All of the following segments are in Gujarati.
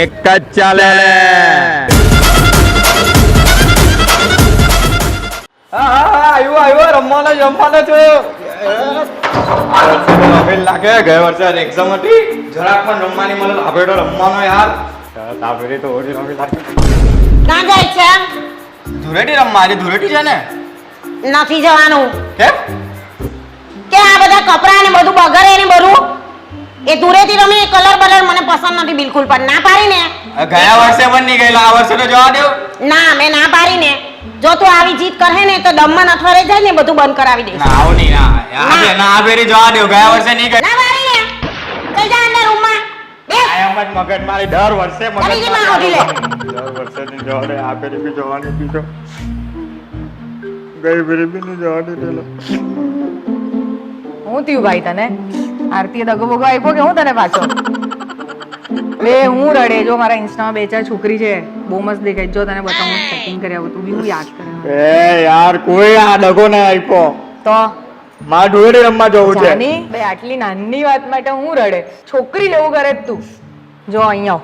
એક જ ચાલે. આવ્યો રમવાનો છો. લાગે ગયા વર્ષે એક્ઝામ હતી, જરાક પણ રમવાની મને લાભેડો રમવાનો યાર. તાપેરી તો ઓડી રમી લાગે. ના જાય છે ધૂળેટી રમવા. આજે ધૂળેટી છે ને? નથી જવાનું. કેમ? કે આ બધા કપડા ને બધું બગડે ને બધું એ ધૂળેટી રમી કલર બલર મને પસંદ નથી બિલકુલ. પણ ના પાડી ને. ગયા વર્ષે પણ નહીં ગયેલા, આ વર્ષે તો જવા દો. ના મેં ના પાડી ને. જો તું આવી જીત કરે ને તો દમમાં નથવારે જાય ને બધું બંધ કરાવી દઈશ. ના આવું નહીં. ના ફેરી જવા દો. ગયા વર્ષે નહીં ના પાડી ને. ચલ જા અંદર રૂમમાં. મગજ મારી દર વર્ષે દર વર્ષે નહીં જવા દે. આ ફેરી બી જવાની બીજો. ગઈ ફેરી બી નહીં જવા દે. હું થયું ભાઈ તને? આરતીએ દગો બગો આપ્યો કે હું તને પાછો? બે હું રડે. જો મારા ઇન્સ્ટામાં 2-4 છોકરી છે, બહુ મસ્ત દેખાય. જો તને બતાવું સેટિંગ કરી આવું. તું બી હું યાદ કરે. એ યાર કોઈ આ દગો ના આપ્યો. તો મારે ધૂળેટી રમવા જવું છે. જાની બે આટલી નાની વાત માટે હું રડે? છોકરી જેવું કરે જ તું. જો અહીંયા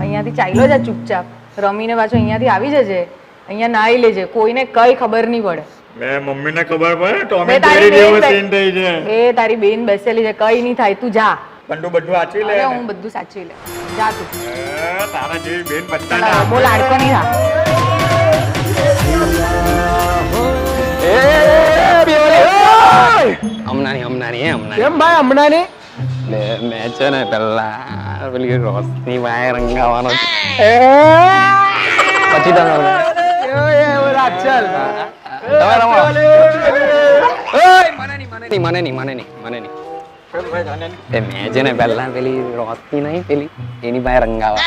અહીંયાથી ચાલ્યો જા ચૂપચાપ. રમીને પાછો અહીંયાથી આવી જજે. અહીંયા નાઈ લેજે. કોઈને કઈ ખબર નહીં પડે. મેં મમ્મીને ખબર પડે તો અમે બે તારી જેવો બેન સીન થઈ છે. એ તારી બેન બેસેલી છે, કઈ નહીં થાય. તું જા. પણ તું બધું વાંચી લે. અરે હું બધું સાચવી લે. જા તું. તારા જેવી બેન બધા બહુ લાડકો નહીં થા. હમણાં કેમ ભાઈ હમણાં ની? મેં છે ને પેલા પેલી રોશની વાય રંગાવાનો છે. પછી તમે મને નહીં. મેં છે ને પેલા પેલી રોશની નહીં પેલી એની પાસે રંગાવા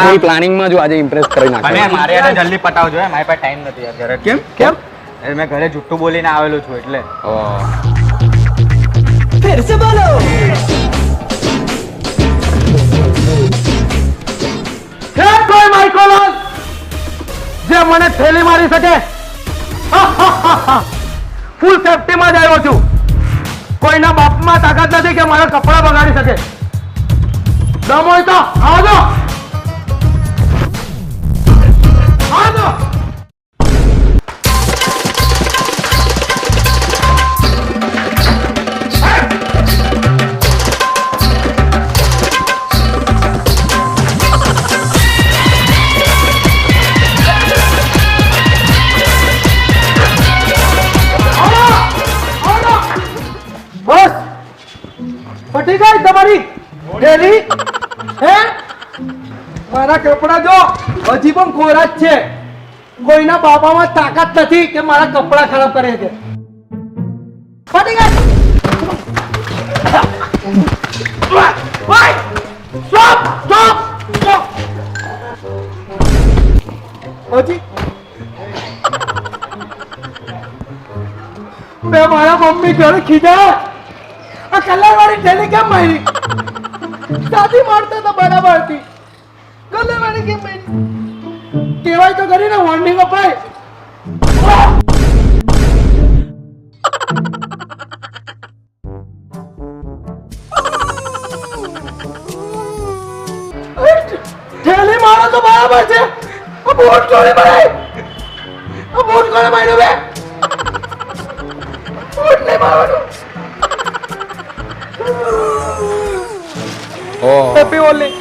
થોડી પ્લાનિંગ માં જો આજે ઇમ્પ્રેસ કરી નાખે. મારે એને જલ્દી પટાવજો. મારી પાસે ટાઈમ નથી અત્યારે. કેમ? મેં ઘરે જુઠ્ઠું બોલીને આવેલો છું એટલે. फिर से बोलो કોઈ માઇકોલોસ જે મને થેલી મારી શકે? ફૂલ સેફટી માં જ આવ્યો છું. કોઈના બાપમાં તાકાત નથી કે મારા કપડા બગાડી શકે. દમ હોય તો આવજો. બસ પટી ગઈ તમારી થેલી? હે મારા કપડા જો હજી પણ કોરા જ છે. કોઈના બાપામાં તાકાત નથી કે મારા કપડા ખરાબ કરે છે. પટી ગઈ. હજી મેં મારા મમ્મી ઘરે ખીજા આ કલર વાળી થેલી કેમ મારી? સાદી મારતા તો બરાબર હતી. કલર વાળી કેમ મારી? કહેવાય તો કરી ને વોર્નિંગ અપાય. થેલી મારો તો બરાબર છે. આ બોટ કોણે મારી? આ બોટ કોણે માર્યો બે? હેપી હોલી.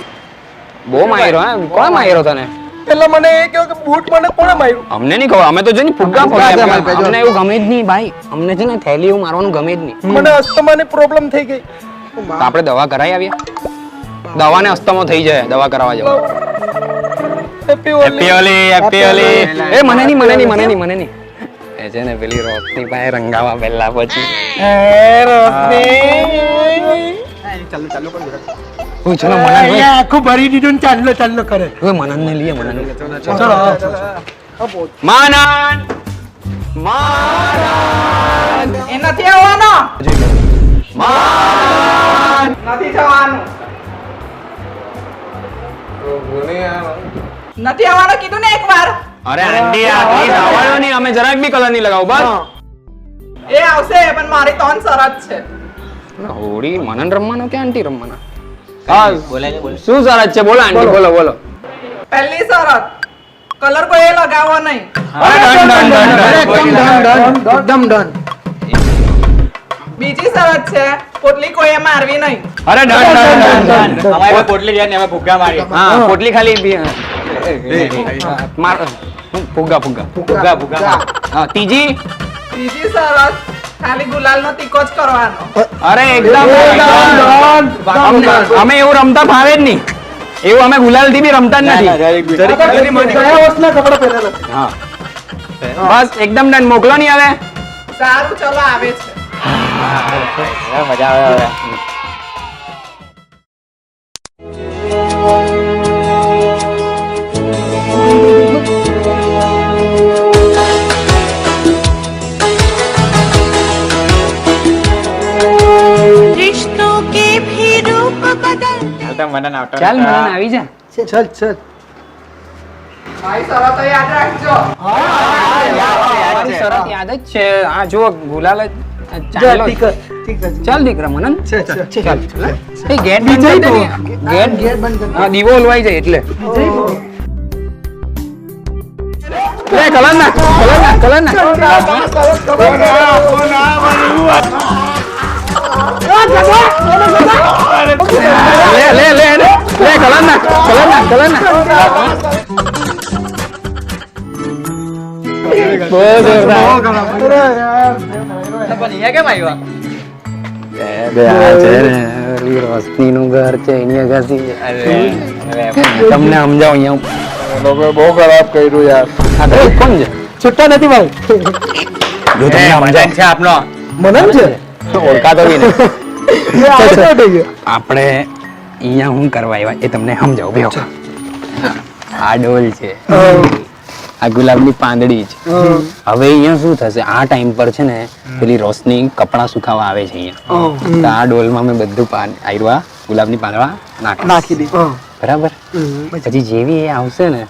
બહુ માર્યો હે? કોણ માર્યો તને? એટલે મને એ કહો કે બૂટ મને કોણે માર્યું? અમને નહીં ખબર. અમે તો છે ને ફુગ્ગા ફોડ્યા. અમને એવું ગમે જ નહીં ભાઈ. અમને છે ને થેલી એવું મારવાનું ગમે જ નહીં. મને અસ્થમાની પ્રોબ્લેમ થઈ ગઈ. તો આપણે દવા કરાવી આવીએ. દવાને અસ્થમો થઈ જાય, દવા કરાવવા જવું. Happy happy Holi. એ મને નહીં. એ છે ને પેલી રોશની પાસે રંગાવા પહેલા પછી. હું ચલો મનન આખું ભરી દીધું ને ચાલો કરે. હવે મનન ને લઈએ. ચલો મનન એ નથી આવવાનો. નથી જવાનું નથી આવવાનું કીધું ને એકવાર. અરે આંટી આ ગીત આવવાનો નહીં. અમે જરાક બી કલર નહીં લગાવું બસ. એ આવશે પણ મારી 3 શરત છે. હોળી મનન રમવાનો કે આંટી રમવાનો? હા શું શરત છે બોલો આંટી, બોલો બોલો. પહેલી શરત, કલર કોઈએ લગાવવો નહીં. એકદમ ડન. બીજી શરત છે, પોટલી કોઈએ મારવી નહીં. અરે ડન. અમારે પોટલી ગયા ને અમે ભૂગા મારી. હા પોટલી ખાલી માર ફુગ્ગા ફુગ્ગા ભૂગા ભૂગા. હા ત્રીજી ત્રીજી શરત, ખાલી ગુલાલનો તીકો જ કરવાનો. અરે એકદમ અમે એવું રમતા ફાવે જ નહીં, એવું અમે ગુલાલ થી બી રમતા જ નથી. કયા વર્ષના કપડા પહેરેલા? હા બસ એકદમ ડન. મોકલો નહીં હવે. સારું ચલો આવે છે. મજા આવે. रिश्तों के भी रूप बदल મને આવતો ચાલ મને આવી જા. ચલ ચલ. મારી શરતો યાદ રાખજો. મારી શરત યાદ જ છે. આ જો ગુલાલ જ ચાલો. ચાલ દીકરા મનન ચાલ. એ ગેટ બંધ કરી દે ને. ગેટ બંધ કર. હા દીવો ઓલવાઈ જાય એટલે. લે કલર ના લે કલર ના રોશની નું ઘર છે એની અગાસી. તમને સમજાવ અહીંયા બહુ ખરાબ કર્યું યાર. આ તો કોણ છે? છૂટા નથી ભાઈ. જો તમને સમજાય છે આપનો. મનન છે. ઓળખાતો બી નહીં. એ આવતો થઈ ગયો. આપણે અહીંયા શું કરવા આવ્યા એ તમને સમજાવું બેહો. આ ડોલ છે, આ ગુલાબની પાંદડી છે. હવે અહીંયા શું થશે, આ ટાઈમ પર છે ને પેલી રોશની કપડા સુકાવા આવે છે અહીંયા, તો આ ડોલમાં મેં બધું આયરવા ગુલાબની પાંદડા નાખી દી. બરાબર. પછી જેવી એ આવશે ને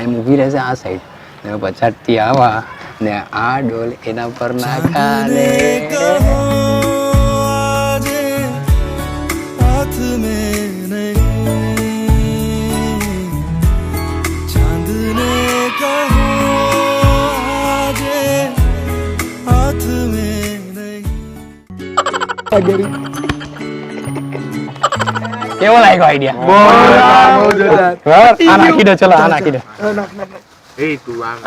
એમ ઊભી રહેશે આ સાઈડ, ને પછાડથી આવા ને આ ડોલ એના પર નાખા લે. કેવો લાગ્યો આઈડિયા? આ નાખી દે, ચલો આ નાખી દે.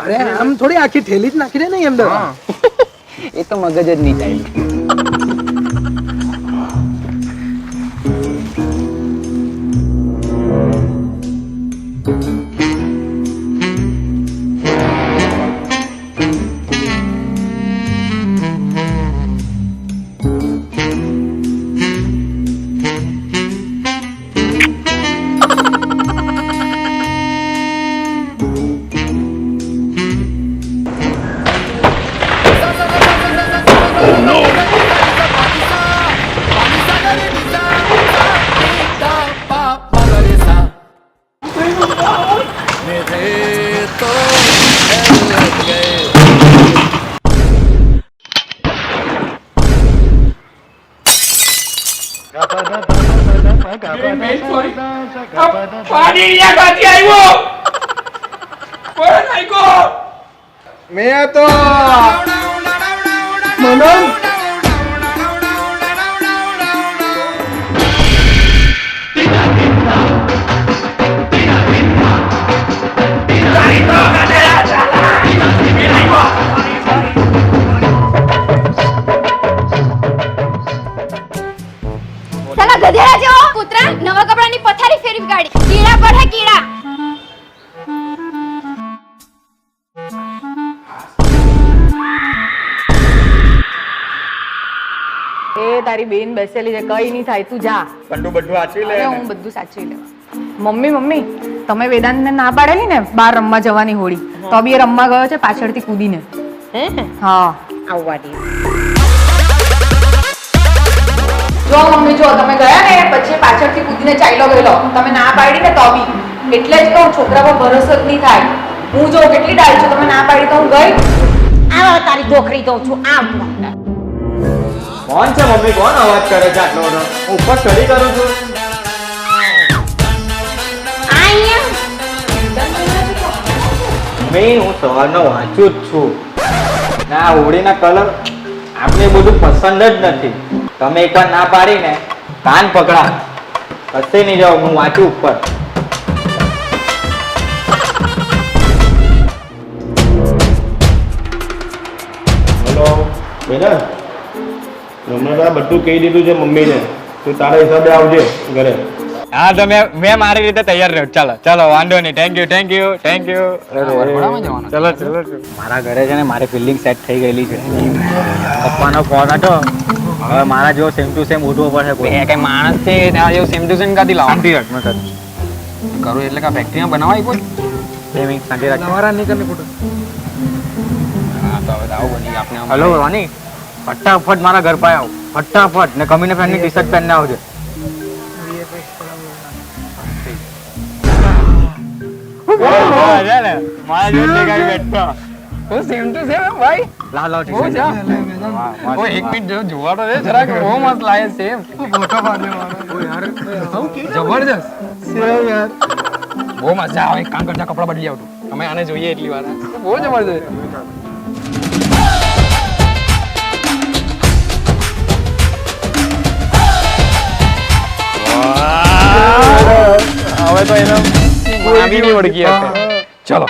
અરે આમ થોડી આખી થેલી જ નાખી દે ને એમ. એ તો મગજ જ નહીં થાય. મેં તો મનન સાલા ગધેડા જેવો કૂતરા નવા કપડાની પથારી ફેરવી કાઢી. કીડા પડે કીડા. એ તારી બેન બેસેલી છે, કઈ નહીં થાય, તું જા. કંડુ બધું આચી લે. અરે હું બધું સાચવી લેવા. મમ્મી તમે વેદાંતને ના પાડેલી ને બહાર રમવા જવાની હોળી, તો બી એ રમવા ગયો છે પાછળથી કૂદીને. હા આવવાથી જો મમ્મી જો તમે ગયા ને પછી પાછળથી કૂદીને ચાલ્યો ગયેલો, તમે ના પાડી ને તો બી. એટલે જ કહું છોકરા પર ભરોસો જ નહીં થાય. હું જો કેટલી ડાય છું, તમે ના પાડી તો હું ગઈ. આ તારી દોખરી તો છું આમ કોણ છે મમ્મી? કોણ અવાજ કરે છે આટલો બધો? હું ઉપર સ્ટડી કરું છું. આ અહીંયા મમ્મી હું સવારનો વાંચું જ છું. ના હોળીના કલર આપણે એ બધું પસંદ જ નથી. તમે એકવાર ના પાડીને કાન પકડા, કશે નહીં જાઓ, હું વાંચું ઉપર. હેલો બેટા, હમણાં બધું કહી દીધું છે મમ્મીને. તું તારા હિસાબે આવજે ઘરે. હા તો મેં મારી રીતે તૈયાર રહ્યો. ચાલો ચાલો, વાંધો નહીં. Thank you thank you thank you. ચલો ચલો. મારા ઘરે છે ને મારી ફિલ્ડિંગ સેટ થઈ ગયેલી છે. પપ્પાનો ફોન હતો. હવે મારા જેવો સેમ ટુ સેમ ઉઠવો પડશે. એ કઈ માણસ છે ત્યાં જેવું સેમ ટુ સેમ કાથી લાવો? શાંતિ રાખ, મેં કરું. કરું એટલે કે ફેક્ટરીમાં બનાવાય કોઈ? શાંતિ રાખ. તમારા નીકળને ફોટો હા તો હવે આવું બની આપણે આમ. હલો રોની, ફટાફટ મારા ઘર પાસે આવ. ફટાફટ ને કમીને ફ્રેન્ડની ટી શર્ટ પહેરીને આવજે. મારા જોડે ગાડી બેઠો. હું સેમ ટુ સેમ ભાઈ. લાવ લાવ બહુ છે. ઓ એક મિનિટ જો જોવા તો દે જરાક. બહુ મસ્ત લાગે સેમ. જબરજસ્ત. બહુ મજા આવે. એક કામ કરતા કપડા બદલી આવતું. અમે આને જોઈએ એટલી વાર. બહુ જબરજસ્ત. હવે તો એને આવી નહીં ઓળખી હશે. ચલો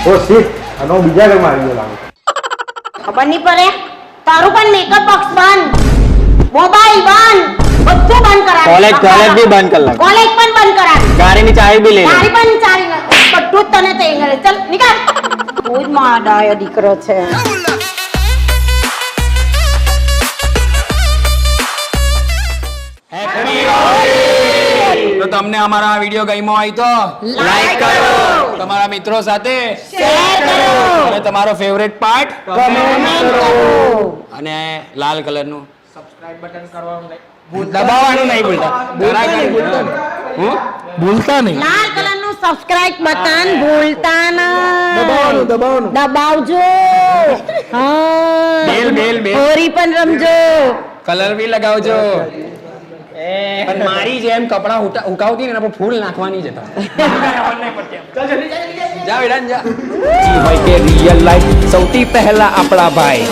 ઓ શીટ, આનો બીજા ઘરમાં આવી ગયો લાગે. ખબર નહીં પડે. તારું પણ મેકઅપ બોક્સ બંધ, મોબાઈલ બંધ, બધું બંધ કરાવી. કોલેજ બી બંધ કરી લાગ. કોલેજ પણ બંધ કરાવી. ગાડીની ચાવી બી લઈ લે. તારી પણ ચાલી બધું જ તને થઈ ગયું. ચલ નીકળ. તું જ માડાયો દીકરો છે. તો તમને અમારા આ વિડીયો ગમ્યો હોય તો લાઈક કરો, તમારા મિત્રો સાથે શેર કરો, અને તમારો ફેવરેટ પાર્ટ કમેન્ટ કરો. અને લાલ કલરનું દબાવવાનું નહીં ભૂલતા. ભૂલતા નહીં. લાલ કલરનું સબસ્ક્રાઇબ બટન ભૂલતા ના. દબાવવાનું. દબાવજો. હા. બેલ. હોરી પણ રમજો. કલર બી લગાવજો. પણ મારી જેમ કપડા ઉકાવતી ને એના પર ફૂલ નાખવાની જ હતા. જા વિડાન જા. હોય કે રિયલ લાઈફ સૌથી પહેલા આપણા ભાઈ